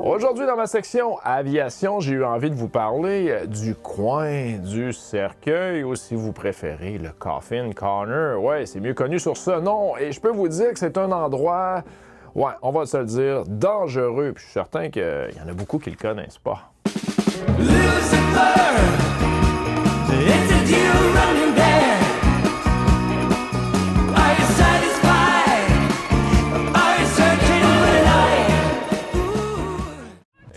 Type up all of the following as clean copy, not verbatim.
Aujourd'hui, dans ma section aviation, j'ai eu envie de vous parler du coin du cercueil, ou si vous préférez, le Coffin Corner. Ouais, c'est mieux connu sur ce nom, et je peux vous dire que c'est un endroit, ouais, on va se le dire, dangereux, puis je suis certain qu'il y en a beaucoup qui le connaissent pas.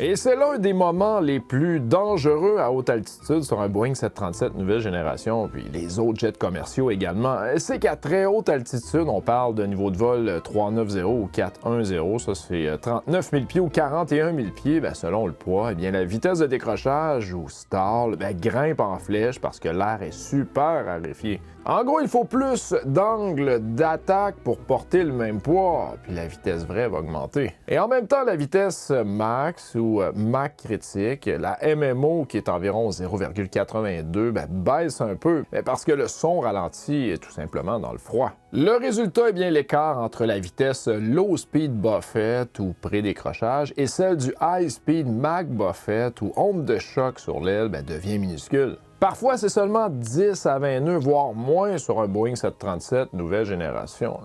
Et c'est l'un des moments les plus dangereux à haute altitude sur un Boeing 737 nouvelle génération, puis les autres jets commerciaux également. C'est qu'à très haute altitude, on parle de niveau de vol 390 ou 410, ça c'est 39 000 pieds ou 41 000 pieds, bien, selon le poids. Eh bien, la vitesse de décrochage ou stall grimpe en flèche parce que l'air est super raréfié. En gros, il faut plus d'angles d'attaque pour porter le même poids, puis la vitesse vraie va augmenter. Et en même temps, la vitesse max ou Mach critique, la MMO qui est environ 0,82, baisse un peu, parce que le son ralentit tout simplement dans le froid. Le résultat est bien l'écart entre la vitesse Low Speed Buffet ou pré-décrochage et celle du High Speed Mach Buffet ou onde de choc sur l'aile devient minuscule. Parfois, c'est seulement 10 à 20 nœuds, voire moins sur un Boeing 737 nouvelle génération.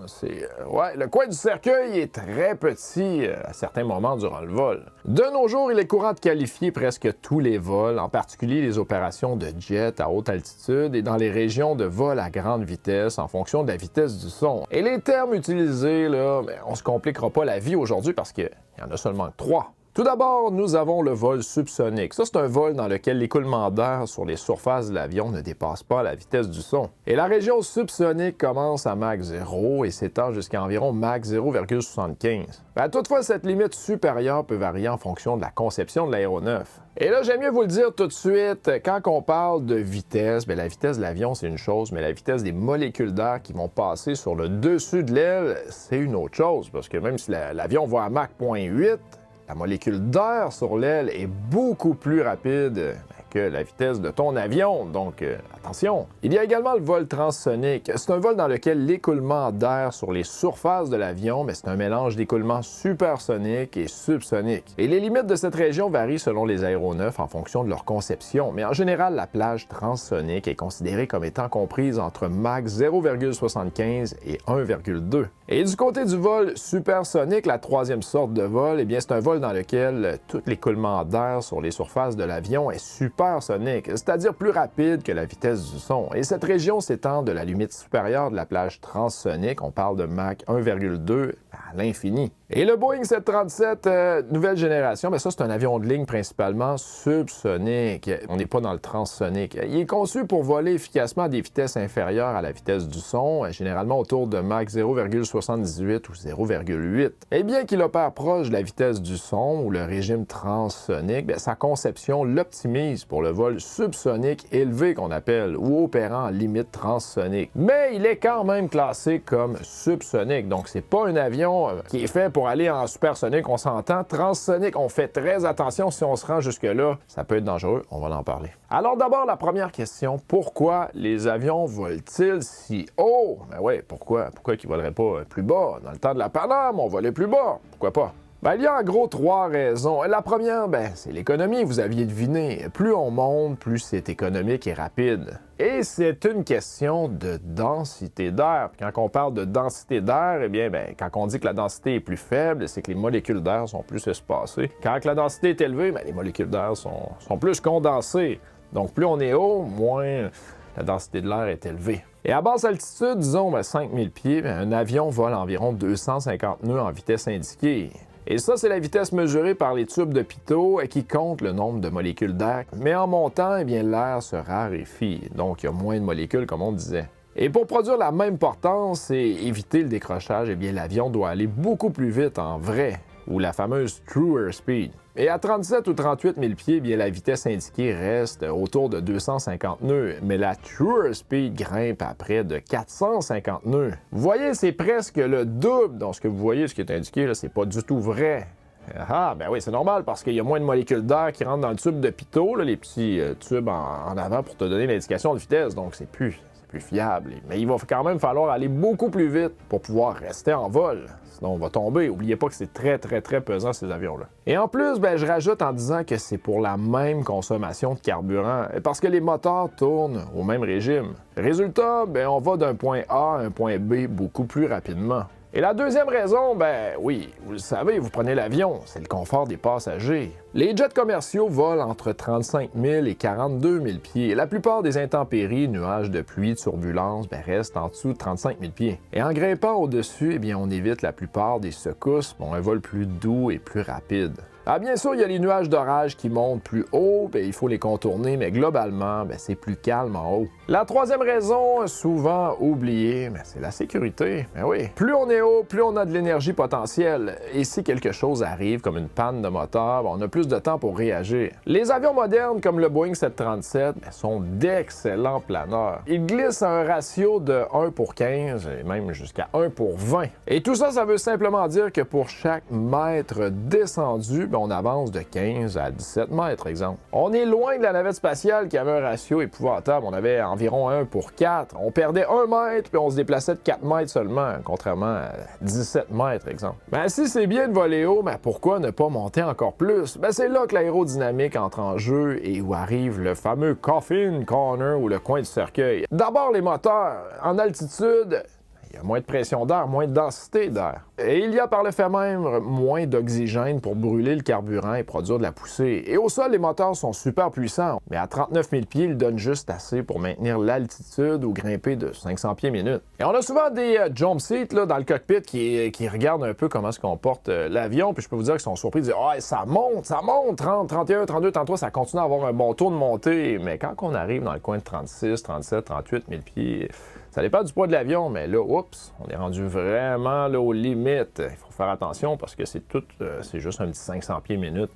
Ouais, le coin du cercueil est très petit à certains moments durant le vol. De nos jours, il est courant de qualifier presque tous les vols, en particulier les opérations de jet à haute altitude et dans les régions de vol à grande vitesse en fonction de la vitesse du son. Et les termes utilisés, là, on se compliquera pas la vie aujourd'hui parce qu'il y en a seulement 3. Tout d'abord, nous avons le vol subsonique. Ça, c'est un vol dans lequel l'écoulement d'air sur les surfaces de l'avion ne dépasse pas la vitesse du son. Et la région subsonique commence à Mach 0 et s'étend jusqu'à environ Mach 0,75. Toutefois, cette limite supérieure peut varier en fonction de la conception de l'aéronef. Et là, j'aime mieux vous le dire tout de suite, quand on parle de vitesse, la vitesse de l'avion, c'est une chose, mais la vitesse des molécules d'air qui vont passer sur le dessus de l'aile, c'est une autre chose. Parce que même si l'avion va à Mach 0,8, la molécule d'air sur l'aile est beaucoup plus rapide que la vitesse de ton avion, donc attention. Il y a également le vol transsonique. C'est un vol dans lequel l'écoulement d'air sur les surfaces de l'avion, c'est un mélange d'écoulement supersonique et subsonique. Et les limites de cette région varient selon les aéronefs en fonction de leur conception, mais en général, la plage transsonique est considérée comme étant comprise entre Mach 0,75 et 1,2. Et du côté du vol supersonique, la troisième sorte de vol, c'est un vol dans lequel tout l'écoulement d'air sur les surfaces de l'avion est supersonique, c'est-à-dire plus rapide que la vitesse du son. Et cette région s'étend de la limite supérieure de la plage transsonique, on parle de Mach 1,2 à l'infini. Et le Boeing 737 nouvelle génération, ça c'est un avion de ligne principalement subsonique. On n'est pas dans le transsonique. Il est conçu pour voler efficacement à des vitesses inférieures à la vitesse du son, généralement autour de Mach 0,78 ou 0,8. Et bien qu'il opère proche de la vitesse du son ou le régime transsonique, sa conception l'optimise pour le vol subsonique élevé qu'on appelle ou opérant en limite transsonique. Mais il est quand même classé comme subsonique, donc c'est pas un avion qui est fait pour aller en supersonique, on s'entend. Transsonique, on fait très attention si on se rend jusque-là. Ça peut être dangereux, on va en parler. Alors d'abord, la première question, pourquoi les avions volent-ils si haut? Ouais, pourquoi? Pourquoi qu'ils voleraient pas plus bas? Dans le temps de la Paname, on volait plus bas. Pourquoi pas? Il y a en gros 3 raisons. La première, c'est l'économie, vous aviez deviné. Plus on monte, plus c'est économique et rapide. Et c'est une question de densité d'air. Quand on parle de densité d'air, quand on dit que la densité est plus faible, c'est que les molécules d'air sont plus espacées. Quand la densité est élevée, les molécules d'air sont plus condensées. Donc plus on est haut, moins la densité de l'air est élevée. Et à basse altitude, disons 5000 pieds, un avion vole environ 250 nœuds en vitesse indiquée. Et ça, c'est la vitesse mesurée par les tubes de pitot qui comptent le nombre de molécules d'air. Mais en montant, l'air se raréfie, donc il y a moins de molécules, comme on disait. Et pour produire la même portance et éviter le décrochage, l'avion doit aller beaucoup plus vite en vrai, ou la fameuse True Airspeed. Et à 37 ou 38 000 pieds, la vitesse indiquée reste autour de 250 nœuds, mais la True Airspeed grimpe à près de 450 nœuds. Vous voyez, c'est presque le double. Donc, ce que vous voyez, ce qui est indiqué, là, c'est pas du tout vrai. Ah, oui, c'est normal parce qu'il y a moins de molécules d'air qui rentrent dans le tube de pitot, là, les petits tubes en avant pour te donner l'indication de vitesse. Donc, c'est plus plus fiable. Mais il va quand même falloir aller beaucoup plus vite pour pouvoir rester en vol. Sinon, on va tomber. N'oubliez pas que c'est très pesant, ces avions-là. Et en plus, je rajoute en disant que c'est pour la même consommation de carburant, parce que les moteurs tournent au même régime. Résultat, on va d'un point A à un point B beaucoup plus rapidement. Et la deuxième raison, oui, vous le savez, vous prenez l'avion, c'est le confort des passagers. Les jets commerciaux volent entre 35 000 et 42 000 pieds. La plupart des intempéries, nuages de pluie, turbulences, restent en dessous de 35 000 pieds. Et en grimpant au-dessus, on évite la plupart des secousses pour un vol plus doux et plus rapide. Ah, bien sûr, il y a les nuages d'orage qui montent plus haut, il faut les contourner, mais globalement, c'est plus calme en haut. La troisième raison, souvent oubliée, c'est la sécurité. Oui, plus on est haut, plus on a de l'énergie potentielle. Et si quelque chose arrive, comme une panne de moteur, on a plus de temps pour réagir. Les avions modernes, comme le Boeing 737, sont d'excellents planeurs. Ils glissent à un ratio de 1 pour 15, et même jusqu'à 1 pour 20. Et tout ça, ça veut simplement dire que pour chaque mètre descendu, on avance de 15 à 17 mètres, exemple. On est loin de la navette spatiale qui avait un ratio épouvantable. On avait environ 1 pour 4. On perdait 1 mètre, puis on se déplaçait de 4 mètres seulement, contrairement à 17 mètres, exemple. Si c'est bien de voler haut, pourquoi ne pas monter encore plus? C'est là que l'aérodynamique entre en jeu et où arrive le fameux coffin corner ou le coin du cercueil. D'abord, les moteurs. En altitude, il y a moins de pression d'air, moins de densité d'air. Et il y a par le fait même moins d'oxygène pour brûler le carburant et produire de la poussée. Et au sol, les moteurs sont super puissants, mais à 39 000 pieds, ils donnent juste assez pour maintenir l'altitude ou grimper de 500 pieds minute. Et on a souvent des jump seats là, dans le cockpit qui regardent un peu comment se comporte l'avion, puis je peux vous dire qu'ils sont surpris de dire « Ah, ça monte, 30, 31, 32, 33, ça continue à avoir un bon taux de montée. » Mais quand on arrive dans le coin de 36, 37, 38 000 pieds, ça dépend du poids de l'avion, mais là, oups, on est rendu vraiment là, aux limites. Il faut faire attention parce que c'est juste un petit 500 pieds minute.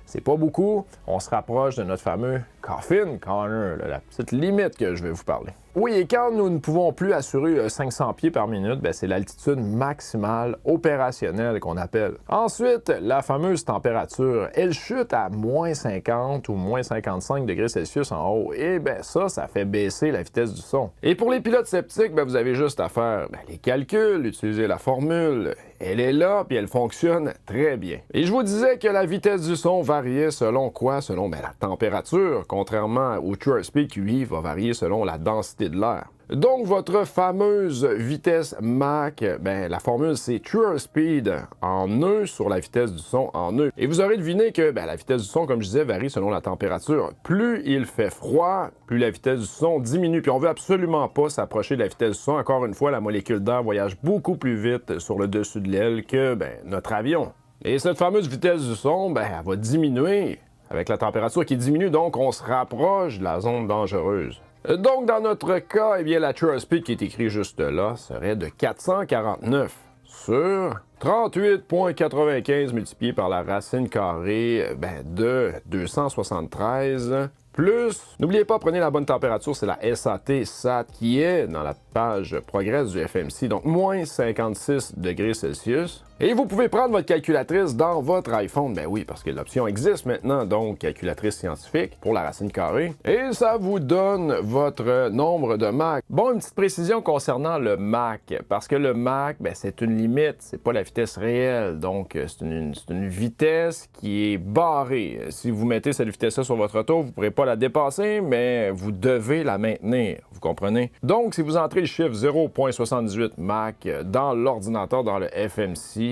C'est pas beaucoup. On se rapproche de notre fameux coffin corner, la petite limite que je vais vous parler. Oui, et quand nous ne pouvons plus assurer 500 pieds par minute, c'est l'altitude maximale opérationnelle qu'on appelle. Ensuite, la fameuse température, elle chute à moins 50 ou moins 55 degrés Celsius en haut. Et ça fait baisser la vitesse du son. Et pour les pilotes sceptiques, vous avez juste à faire les calculs, utiliser la formule. Elle est là, puis elle fonctionne très bien. Et je vous disais que la vitesse du son variait selon quoi? Selon la température, contrairement au true speed qui, lui, va varier selon la densité de l'air. Donc, votre fameuse vitesse Mach, la formule, c'est true speed en nœuds sur la vitesse du son en nœuds. Et vous aurez deviné que la vitesse du son, comme je disais, varie selon la température. Plus il fait froid, plus la vitesse du son diminue. Puis on veut absolument pas s'approcher de la vitesse du son. Encore une fois, la molécule d'air voyage beaucoup plus vite sur le dessus de l'aile que notre avion. Et cette fameuse vitesse du son, elle va diminuer avec la température qui diminue, donc on se rapproche de la zone dangereuse. Donc, dans notre cas, la true speed qui est écrit juste là serait de 449 sur 38,95 multiplié par la racine carrée de 273 plus, n'oubliez pas, prenez la bonne température, c'est la SAT qui est dans la page progrès du FMC, donc moins 56 degrés Celsius. Et vous pouvez prendre votre calculatrice dans votre iPhone. Oui, parce que l'option existe maintenant, donc calculatrice scientifique pour la racine carrée. Et ça vous donne votre nombre de Mach. Bon, une petite précision concernant le Mach, parce que le Mach, c'est une limite, c'est pas la vitesse réelle. Donc, c'est une vitesse qui est barrée. Si vous mettez cette vitesse-là sur votre auto, vous ne pourrez pas la dépasser, mais vous devez la maintenir. Vous comprenez? Donc, si vous entrez le chiffre 0,78 Mach dans l'ordinateur, dans le FMC,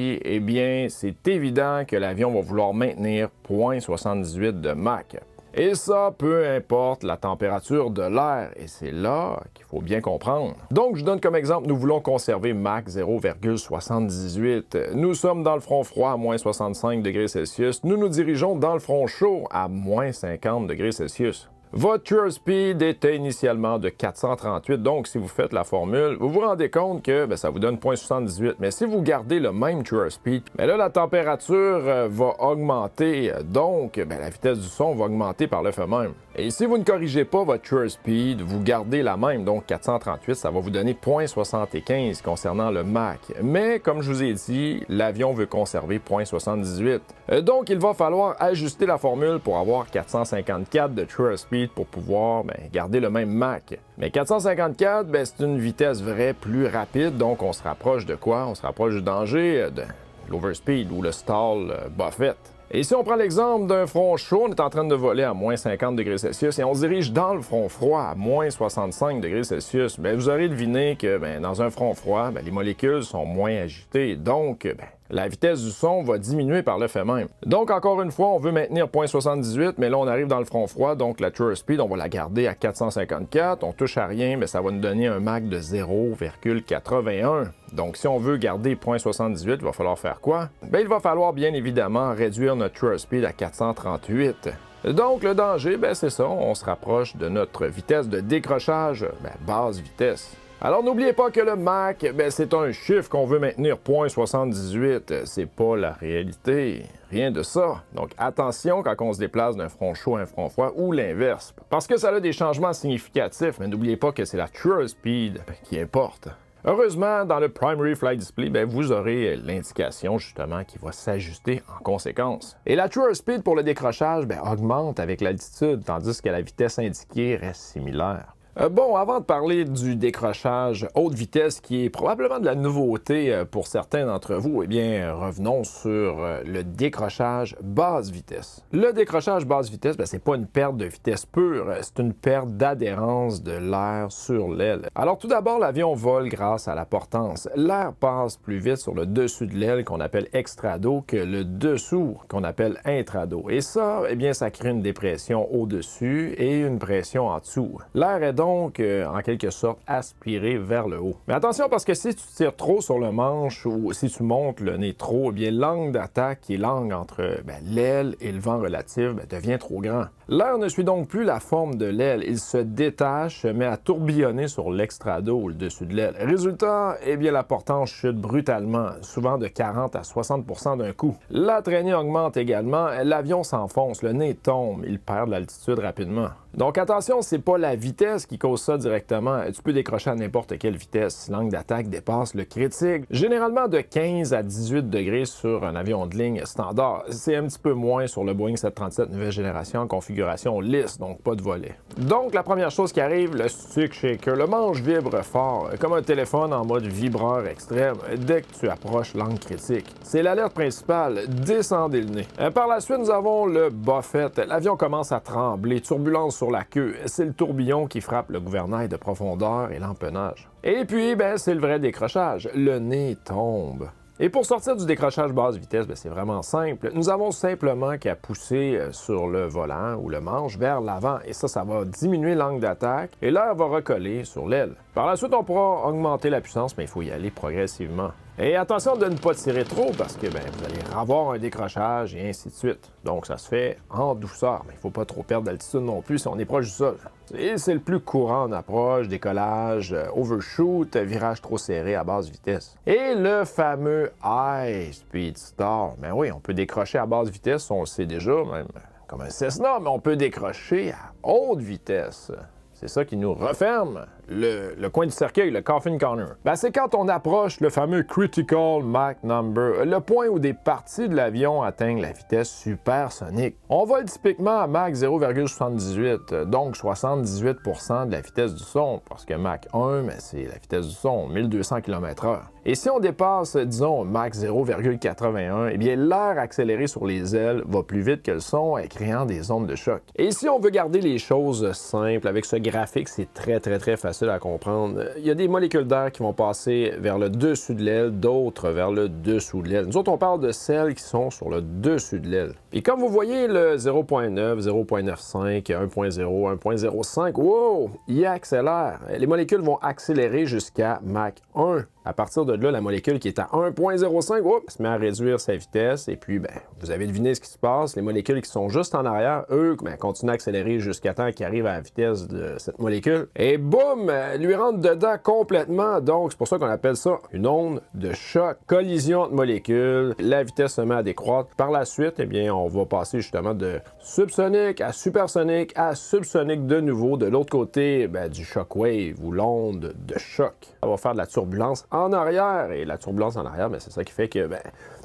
c'est évident que l'avion va vouloir maintenir 0,78 de Mach. Et ça, peu importe la température de l'air. Et c'est là qu'il faut bien comprendre. Donc, je donne comme exemple, nous voulons conserver Mach 0,78. Nous sommes dans le front froid à moins 65 degrés Celsius. Nous nous dirigeons dans le front chaud à moins 50 degrés Celsius. Votre true speed était initialement de 438, donc si vous faites la formule, vous vous rendez compte que ça vous donne 0,78. Mais si vous gardez le même true speed, là, la température va augmenter, donc la vitesse du son va augmenter par le fait même. Et si vous ne corrigez pas votre true speed, vous gardez la même, donc 438, ça va vous donner 0,75 concernant le Mach. Mais comme je vous ai dit, l'avion veut conserver 0,78. Donc il va falloir ajuster la formule pour avoir 454 de true speed speed pour pouvoir garder le même Mach. Mais 454, c'est une vitesse vraie plus rapide, donc on se rapproche de quoi? On se rapproche du danger de l'overspeed ou le stall Buffett. Et si on prend l'exemple d'un front chaud, on est en train de voler à moins 50 degrés Celsius et on se dirige dans le front froid à moins 65 degrés Celsius, vous aurez deviné que dans un front froid, les molécules sont moins agitées. Donc, la vitesse du son va diminuer par le fait même. Donc, encore une fois, on veut maintenir 0.78, mais là, on arrive dans le front froid, donc la true speed, on va la garder à 454. On touche à rien, mais ça va nous donner un Mach de 0,81. Donc, si on veut garder 0.78, il va falloir faire quoi? Il va falloir bien évidemment réduire notre true speed à 438. Donc, le danger, c'est ça, on se rapproche de notre vitesse de décrochage, basse vitesse. Alors, n'oubliez pas que le Mach, c'est un chiffre qu'on veut maintenir 0.78. C'est pas la réalité. Rien de ça. Donc, attention quand on se déplace d'un front chaud à un front froid ou l'inverse. Parce que ça a des changements significatifs, mais n'oubliez pas que c'est la true speed qui importe. Heureusement, dans le Primary Flight Display, vous aurez l'indication justement qui va s'ajuster en conséquence. Et la true speed pour le décrochage augmente avec l'altitude, tandis que la vitesse indiquée reste similaire. Bon, avant de parler du décrochage haute vitesse, qui est probablement de la nouveauté pour certains d'entre vous, revenons sur le décrochage basse vitesse. Le décrochage basse vitesse, c'est pas une perte de vitesse pure, c'est une perte d'adhérence de l'air sur l'aile. Alors tout d'abord, l'avion vole grâce à la portance. L'air passe plus vite sur le dessus de l'aile, qu'on appelle extrado, que le dessous, qu'on appelle intrado. Et ça, ça crée une dépression au-dessus et une pression en dessous. L'air est donc, en quelque sorte, aspiré vers le haut. Mais attention, parce que si tu tires trop sur le manche ou si tu montes le nez trop, l'angle d'attaque, qui est l'angle entre l'aile et le vent relatif, devient trop grand. L'air ne suit donc plus la forme de l'aile. Il se détache, se met à tourbillonner sur l'extrado ou le dessus de l'aile. Résultat, la portance chute brutalement, souvent de 40 à 60% d'un coup. La traînée augmente également, l'avion s'enfonce, le nez tombe, il perd de l'altitude rapidement. Donc attention, c'est pas la vitesse qui cause ça directement. Tu peux décrocher à n'importe quelle vitesse si l'angle d'attaque dépasse le critique. Généralement de 15 à 18 degrés sur un avion de ligne standard. C'est un petit peu moins sur le Boeing 737 nouvelle génération en configuration lisse, donc pas de volet. Donc la première chose qui arrive, le stick shaker. Le manche vibre fort, comme un téléphone en mode vibreur extrême, dès que tu approches l'angle critique. C'est l'alerte principale, descendez le nez. Par la suite, nous avons le Buffett. L'avion commence à trembler, turbulence sur la queue. C'est le tourbillon qui frappe le gouvernail de profondeur et l'empennage. Et puis, c'est le vrai décrochage. Le nez tombe. Et pour sortir du décrochage basse vitesse, c'est vraiment simple. Nous avons simplement qu'à pousser sur le volant ou le manche vers l'avant. Et ça va diminuer l'angle d'attaque et l'air va recoller sur l'aile. Par la suite, on pourra augmenter la puissance, mais il faut y aller progressivement. Et attention de ne pas tirer trop parce que vous allez avoir un décrochage et ainsi de suite. Donc ça se fait en douceur, mais il ne faut pas trop perdre d'altitude non plus si on est proche du sol. Et c'est le plus courant en approche, décollage, overshoot, virage trop serré à basse vitesse. Et le fameux High Speed Stall. Oui, on peut décrocher à basse vitesse, on le sait déjà, même comme un Cessna, mais on peut décrocher à haute vitesse. C'est ça qui nous referme le coin du cercueil, le coffin corner. C'est quand on approche le fameux critical Mach number, le point où des parties de l'avion atteignent la vitesse supersonique. On vole typiquement à Mach 0,78, donc 78% de la vitesse du son, parce que Mach 1, c'est la vitesse du son, 1200 km/h. Et si on dépasse, disons, Mach 0,81, l'air accéléré sur les ailes va plus vite que le son, créant des ondes de choc. Et si on veut garder les choses simples, avec ce graphique, c'est très facile à comprendre. Il y a des molécules d'air qui vont passer vers le dessus de l'aile, d'autres vers le dessous de l'aile. Nous autres, on parle de celles qui sont sur le dessus de l'aile. Et comme vous voyez, le 0.9, 0.95, 1.0, 1.05, wow, il accélère. Les molécules vont accélérer jusqu'à Mach 1. À partir de là, la molécule qui est à 1.05, se met à réduire sa vitesse et puis, vous avez deviné ce qui se passe. Les molécules qui sont juste en arrière, eux, continuent à accélérer jusqu'à temps qu'ils arrivent à la vitesse de cette molécule. Et boum, lui rentre dedans complètement. Donc, c'est pour ça qu'on appelle ça une onde de choc. Collision de molécules, la vitesse se met à décroître. Par la suite, on va passer justement de subsonique à supersonique à subsonique de nouveau. De l'autre côté, du shockwave ou l'onde de choc. Ça va faire de la turbulence en arrière. Et la turbulence en arrière, c'est ça qui fait que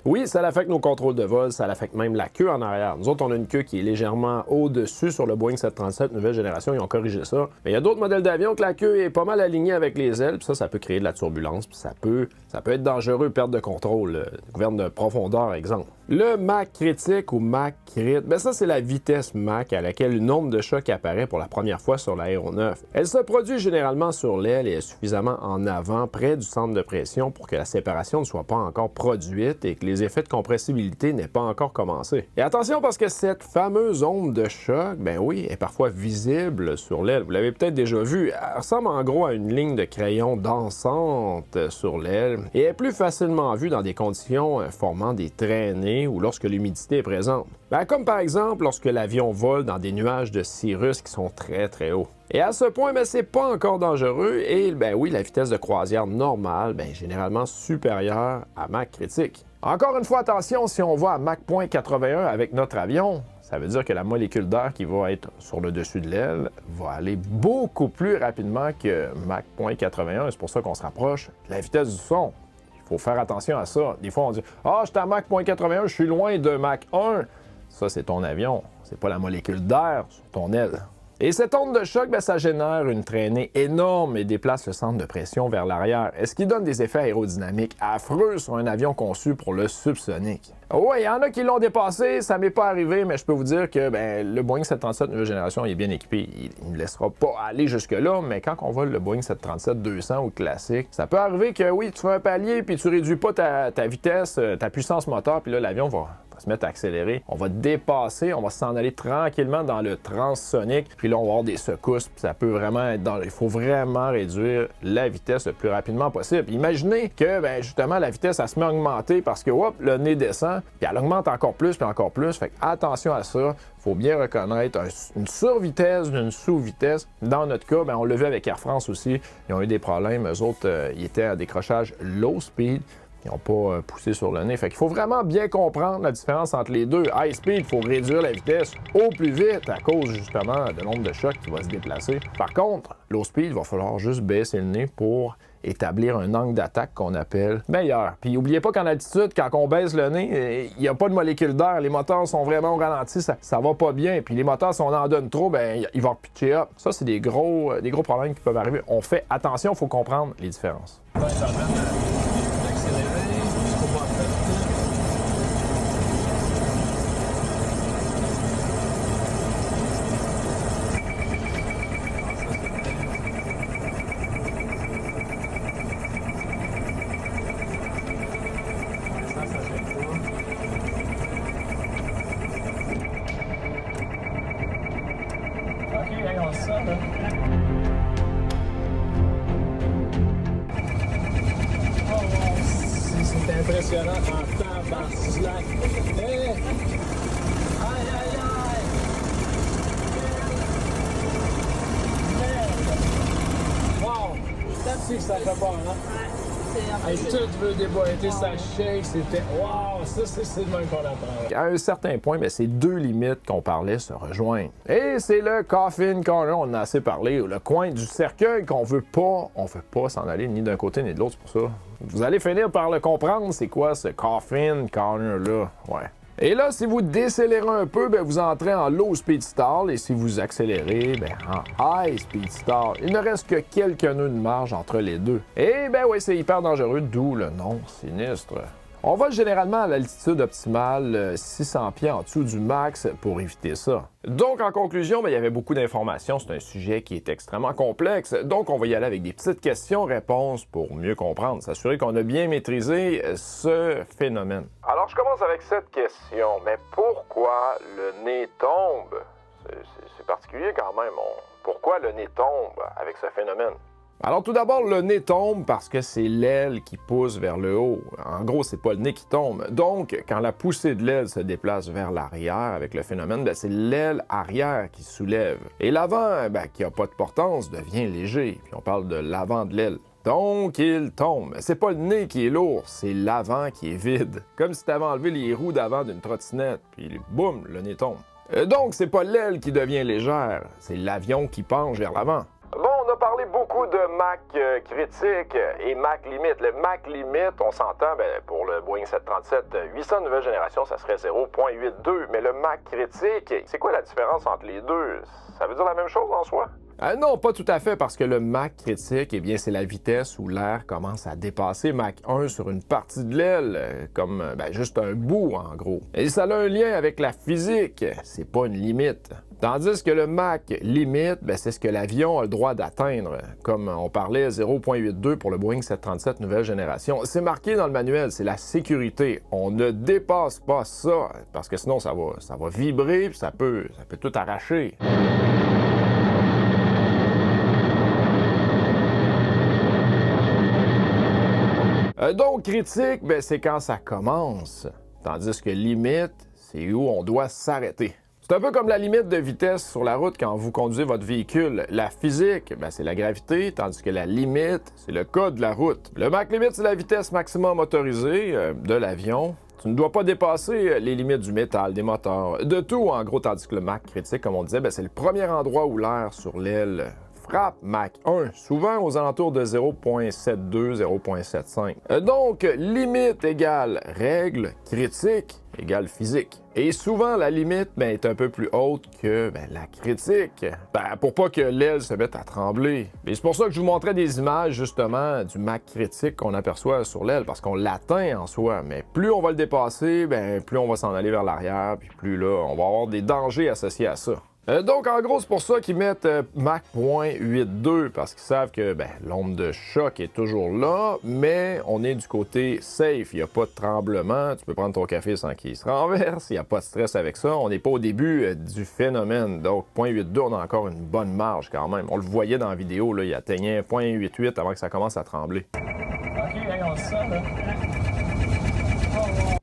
Oui, ça affecte nos contrôles de vol, ça affecte même la queue en arrière. Nous autres, on a une queue qui est légèrement au-dessus sur le Boeing 737 nouvelle génération, ils ont corrigé ça. Mais il y a d'autres modèles d'avions que la queue est pas mal alignée avec les ailes, puis ça peut créer de la turbulence, puis ça peut être dangereux, perte de contrôle, gouverne de profondeur, exemple. Le Mach critique ou Mach crit, ben ça c'est la vitesse Mach à laquelle une onde de choc apparaît pour la première fois sur l'aéronef. Elle se produit généralement sur l'aile et est suffisamment en avant, près du centre de pression pour que la séparation ne soit pas encore produite et que les effets de compressibilité n'aient pas encore commencé. Et attention parce que cette fameuse onde de choc, ben oui, est parfois visible sur l'aile. Vous l'avez peut-être déjà vu, elle ressemble en gros à une ligne de crayon dansante sur l'aile et est plus facilement vue dans des conditions formant des traînées ou lorsque l'humidité est présente. Ben, comme par exemple lorsque l'avion vole dans des nuages de cirrus qui sont très très hauts. Et à ce point, ben, c'est pas encore dangereux et ben oui, la vitesse de croisière normale, ben, généralement supérieure à Mach critique. Encore une fois, attention, si on va à Mach 81 avec notre avion, ça veut dire que la molécule d'air qui va être sur le dessus de l'aile va aller beaucoup plus rapidement que Mach 81 et c'est pour ça qu'on se rapproche de la vitesse du son. Il faut faire attention à ça. Des fois, on dit « Ah, je suis à Mach 81, je suis loin de Mach 1. » Ça, c'est ton avion. C'est pas la molécule d'air sur ton aile. Et cette onde de choc, ben, ça génère une traînée énorme et déplace le centre de pression vers l'arrière, ce qui donne des effets aérodynamiques affreux sur un avion conçu pour le subsonique. Oui, il y en a qui l'ont dépassé, ça m'est pas arrivé, mais je peux vous dire que ben, le Boeing 737 nouvelle génération il est bien équipé. Il ne laissera pas aller jusque-là, mais quand on vole le Boeing 737-200 ou classique, ça peut arriver que oui, tu fais un palier puis tu réduis pas ta vitesse, ta puissance moteur, puis là, l'avion va se mettre à accélérer. On va dépasser, on va s'en aller tranquillement dans le transsonique, puis là, on va avoir des secousses, puis ça peut vraiment être il faut vraiment réduire la vitesse le plus rapidement possible. Imaginez que, ben, justement, la vitesse, elle se met à augmenter parce que, hop, le nez descend, puis elle augmente encore plus, puis encore plus. Fait que attention à ça. Il faut bien reconnaître une survitesse d'une sous-vitesse. Dans notre cas, ben, on l'a vu avec Air France aussi. Ils ont eu des problèmes. Eux autres, ils étaient à décrochage low speed. Ils n'ont pas poussé sur le nez. Fait qu'il faut vraiment bien comprendre la différence entre les deux. High speed, il faut réduire la vitesse au plus vite à cause justement de l'onde de choc qui va se déplacer. Par contre, low speed, il va falloir juste baisser le nez pour établir un angle d'attaque qu'on appelle meilleur. Puis n'oubliez pas qu'en altitude, quand on baisse le nez, il n'y a pas de molécule d'air. Les moteurs sont vraiment au ralenti, ça va pas bien. Puis les moteurs, si on en donne trop, ben ils vont pitcher up. Ça, c'est des gros problèmes qui peuvent arriver. On fait attention, il faut comprendre les différences. C'est impressionnant en temps, par slack. Hey! Aïe, aïe, aïe! Merde! Wow! Si ça fait pas, hein? Hey, tout veut déboîter sa shake, c'était wow, ça c'est le même qu'on apprend. À un certain point, bien, ces deux limites qu'on parlait se rejoignent. Et c'est le coffin corner, on en a assez parlé, ou le coin du cercueil qu'on veut pas s'en aller ni d'un côté ni de l'autre, c'est pour ça. Vous allez finir par le comprendre, c'est quoi ce coffin corner-là, ouais. Et là, si vous décélérez un peu, bien, vous entrez en low speed stall et si vous accélérez, bien, en high speed stall. Il ne reste que quelques nœuds de marge entre les deux. Et bien oui, c'est hyper dangereux, d'où le nom sinistre. On vole généralement à l'altitude optimale, 600 pieds en dessous du max pour éviter ça. Donc, en conclusion, il y avait beaucoup d'informations. C'est un sujet qui est extrêmement complexe. Donc, on va y aller avec des petites questions-réponses pour mieux comprendre, s'assurer qu'on a bien maîtrisé ce phénomène. Alors, je commence avec cette question. Mais pourquoi le nez tombe? C'est particulier quand même. Pourquoi le nez tombe avec ce phénomène? Alors tout d'abord, le nez tombe parce que c'est l'aile qui pousse vers le haut. En gros, c'est pas le nez qui tombe. Donc, quand la poussée de l'aile se déplace vers l'arrière avec le phénomène, bien, c'est l'aile arrière qui soulève. Et l'avant, bien, qui n'a pas de portance, devient léger. Puis on parle de l'avant de l'aile. Donc, il tombe. C'est pas le nez qui est lourd, c'est l'avant qui est vide. Comme si tu avais enlevé les roues d'avant d'une trottinette, puis boum, le nez tombe. Donc, c'est pas l'aile qui devient légère, c'est l'avion qui penche vers l'avant. Bon, on a parlé beaucoup de Mach critique et Mach limite. Le Mach limite, on s'entend, pour le Boeing 737-800 nouvelle génération, ça serait 0.82. Mais le Mach critique, c'est quoi la différence entre les deux? Ça veut dire la même chose en soi? Non, pas tout à fait, parce que le Mach critique, eh bien, c'est la vitesse où l'air commence à dépasser Mach 1 sur une partie de l'aile, comme juste un bout, en gros. Et ça a un lien avec la physique, c'est pas une limite. Tandis que le Mach limite, c'est ce que l'avion a le droit d'atteindre. Comme on parlait, 0.82 pour le Boeing 737 nouvelle génération. C'est marqué dans le manuel, c'est la sécurité. On ne dépasse pas ça, parce que sinon ça va vibrer, puis ça peut tout arracher. Donc, critique, c'est quand ça commence. Tandis que limite, c'est où on doit s'arrêter. C'est un peu comme la limite de vitesse sur la route quand vous conduisez votre véhicule. La physique, c'est la gravité, tandis que la limite, c'est le code de la route. Le Mach limite, c'est la vitesse maximum autorisée de l'avion. Tu ne dois pas dépasser les limites du métal, des moteurs, de tout en gros, tandis que le Mach critique, comme on disait, c'est le premier endroit où l'air sur l'aile frappe Mach 1, souvent aux alentours de 0.72, 0.75. Donc, limite égale règle, critique égale physique. Et souvent, la limite est un peu plus haute que la critique, pour pas que l'aile se mette à trembler. Et c'est pour ça que je vous montrais des images, justement, du Mach critique qu'on aperçoit sur l'aile, parce qu'on l'atteint en soi, mais plus on va le dépasser, plus on va s'en aller vers l'arrière, puis plus là, on va avoir des dangers associés à ça. Donc, en gros, c'est pour ça qu'ils mettent Mach 0.82, parce qu'ils savent que l'onde de choc est toujours là, mais on est du côté safe. Il n'y a pas de tremblement. Tu peux prendre ton café sans qu'il se renverse. Il n'y a pas de stress avec ça. On n'est pas au début du phénomène. Donc, 0.82, on a encore une bonne marge quand même. On le voyait dans la vidéo, là, il atteignait 0.88 avant que ça commence à trembler. OK, on sent, là.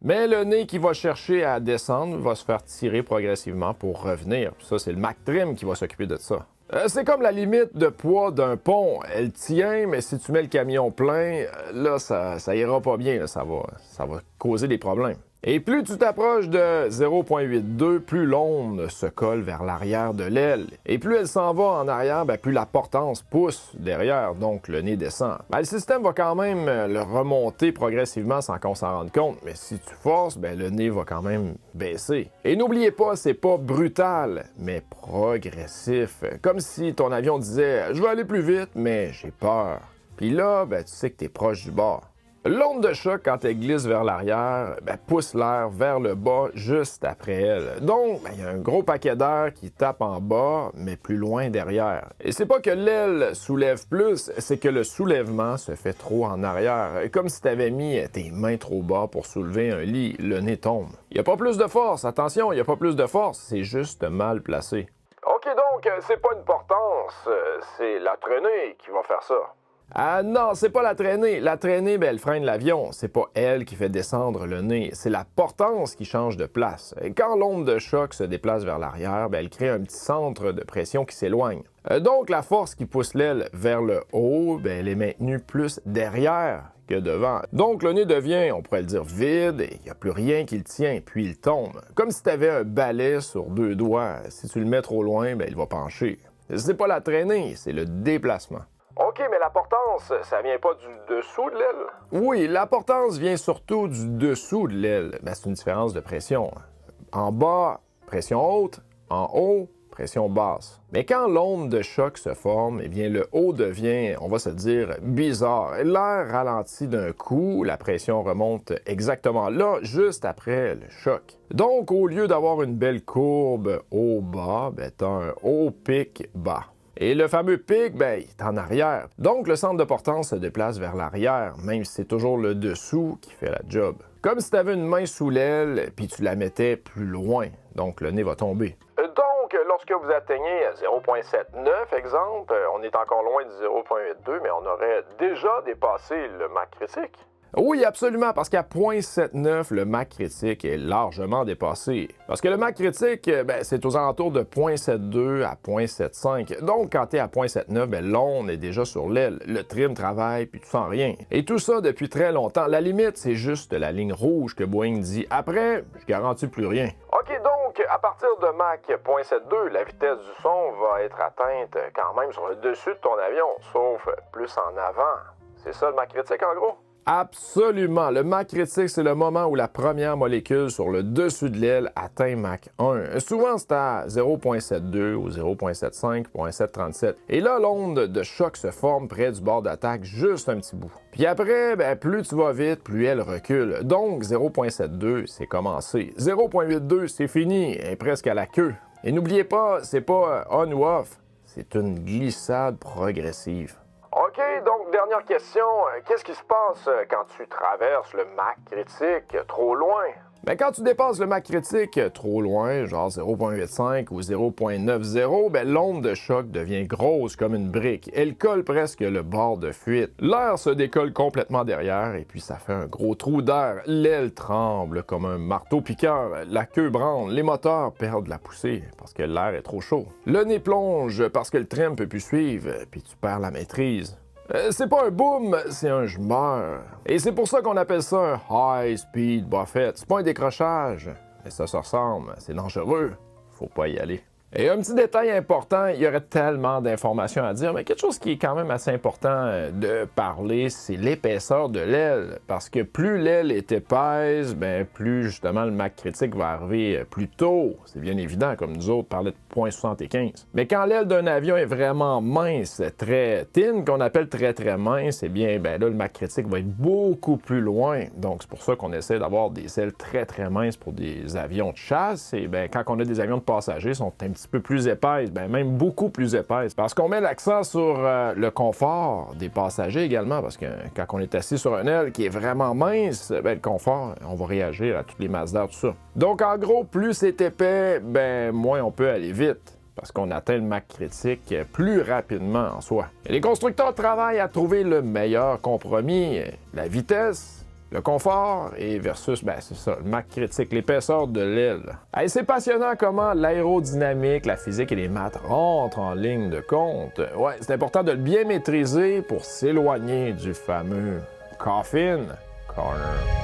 Mais le nez qui va chercher à descendre va se faire tirer progressivement pour revenir. Puis ça, c'est le Mach trim qui va s'occuper de ça. C'est comme la limite de poids d'un pont. Elle tient, mais si tu mets le camion plein, là, ça ira pas bien. Là. Ça va causer des problèmes. Et plus tu t'approches de 0.82, plus l'onde se colle vers l'arrière de l'aile. Et plus elle s'en va en arrière, plus la portance pousse derrière, donc le nez descend. Le système va quand même le remonter progressivement sans qu'on s'en rende compte, mais si tu forces, le nez va quand même baisser. Et n'oubliez pas, c'est pas brutal, mais progressif. Comme si ton avion disait « Je vais aller plus vite, mais j'ai peur ». Puis là, tu sais que t'es proche du bord. L'onde de choc, quand elle glisse vers l'arrière, pousse l'air vers le bas juste après elle. Donc, il y a un gros paquet d'air qui tape en bas, mais plus loin derrière. Et c'est pas que l'aile soulève plus, c'est que le soulèvement se fait trop en arrière. Comme si tu avais mis tes mains trop bas pour soulever un lit, le nez tombe. Il n'y a pas plus de force, attention, il n'y a pas plus de force, c'est juste mal placé. OK, donc, c'est pas une portance, c'est la traînée qui va faire ça. Ah non, c'est pas la traînée. La traînée, elle freine l'avion. C'est pas elle qui fait descendre le nez. C'est la portance qui change de place. Et quand l'onde de choc se déplace vers l'arrière, elle crée un petit centre de pression qui s'éloigne. Donc, la force qui pousse l'aile vers le haut, elle est maintenue plus derrière que devant. Donc, le nez devient, on pourrait le dire, vide et il n'y a plus rien qui le tient, puis il tombe. Comme si tu avais un balai sur deux doigts. Si tu le mets trop loin, il va pencher. C'est pas la traînée, c'est le déplacement. OK, mais la portance, ça vient pas du dessous de l'aile? Oui, la portance vient surtout du dessous de l'aile. C'est une différence de pression. En bas, pression haute. En haut, pression basse. Mais quand l'onde de choc se forme, le haut devient, on va se dire, bizarre. L'air ralentit d'un coup, la pression remonte exactement là, juste après le choc. Donc, au lieu d'avoir une belle courbe haut-bas, t'as un haut pic bas. Et le fameux pic, il est en arrière. Donc, le centre de portance se déplace vers l'arrière, même si c'est toujours le dessous qui fait la job. Comme si tu avais une main sous l'aile, puis tu la mettais plus loin. Donc, le nez va tomber. Donc, lorsque vous atteignez 0.79, exemple, on est encore loin du 0.82, mais on aurait déjà dépassé le Mach critique. Oui, absolument, parce qu'à 0.79, le Mach critique est largement dépassé. Parce que le Mach critique, c'est aux alentours de 0.72 à 0.75. Donc, quand tu es à 0.79, l'onde est déjà sur l'aile. Le trim travaille, puis tu sens rien. Et tout ça depuis très longtemps. La limite, c'est juste la ligne rouge que Boeing dit. Après, je garantis plus rien. OK, donc, Donc, à partir de Mach 0.72, la vitesse du son va être atteinte quand même sur le dessus de ton avion, sauf plus en avant. C'est ça le Mach critique en gros? Absolument. Le Mach critique, c'est le moment où la première molécule sur le dessus de l'aile atteint Mach 1. Souvent, c'est à 0.72 ou 0.75 pour un 737. Et là, l'onde de choc se forme près du bord d'attaque juste un petit bout. Puis après, plus tu vas vite, plus elle recule. Donc, 0.72, c'est commencé. 0.82, c'est fini, elle est presque à la queue. Et n'oubliez pas, c'est pas on ou off, c'est une glissade progressive. OK, donc dernière question. Qu'est-ce qui se passe quand tu traverses le Mach critique trop loin? Quand tu dépasses le Mach critique trop loin, genre 0.85 ou 0.90, l'onde de choc devient grosse comme une brique. Elle colle presque le bord de fuite. L'air se décolle complètement derrière et puis ça fait un gros trou d'air. L'aile tremble comme un marteau-piqueur. La queue branle. Les moteurs perdent la poussée parce que l'air est trop chaud. Le nez plonge parce que le train ne peut plus suivre, puis tu perds la maîtrise. C'est pas un boom, c'est un je meurs. Et c'est pour ça qu'on appelle ça un high-speed buffet. C'est pas un décrochage, mais ça se ressemble. C'est dangereux. Faut pas y aller. Et un petit détail important, il y aurait tellement d'informations à dire, mais quelque chose qui est quand même assez important de parler, c'est l'épaisseur de l'aile. Parce que plus l'aile est épaisse, plus justement le Mach critique va arriver plus tôt. C'est bien évident, comme nous autres parlait de 0.75. Mais quand l'aile d'un avion est vraiment mince, très thin, qu'on appelle très très mince, là le Mach critique va être beaucoup plus loin. Donc c'est pour ça qu'on essaie d'avoir des ailes très très minces pour des avions de chasse. Et quand on a des avions de passagers, ils sont un petit peu plus épaisses, même beaucoup plus épaisses. Parce qu'on met l'accent sur le confort des passagers également, parce que quand on est assis sur une aile qui est vraiment mince, le confort, on va réagir à toutes les masses d'air, tout ça. Donc en gros, plus c'est épais, moins on peut aller vite. Parce qu'on atteint le Mach critique plus rapidement en soi. Et les constructeurs travaillent à trouver le meilleur compromis, la vitesse, le confort et versus, c'est ça, le Mach critique, l'épaisseur de l'aile. Et c'est passionnant comment l'aérodynamique, la physique et les maths rentrent en ligne de compte. Ouais, c'est important de le bien maîtriser pour s'éloigner du fameux coffin corner.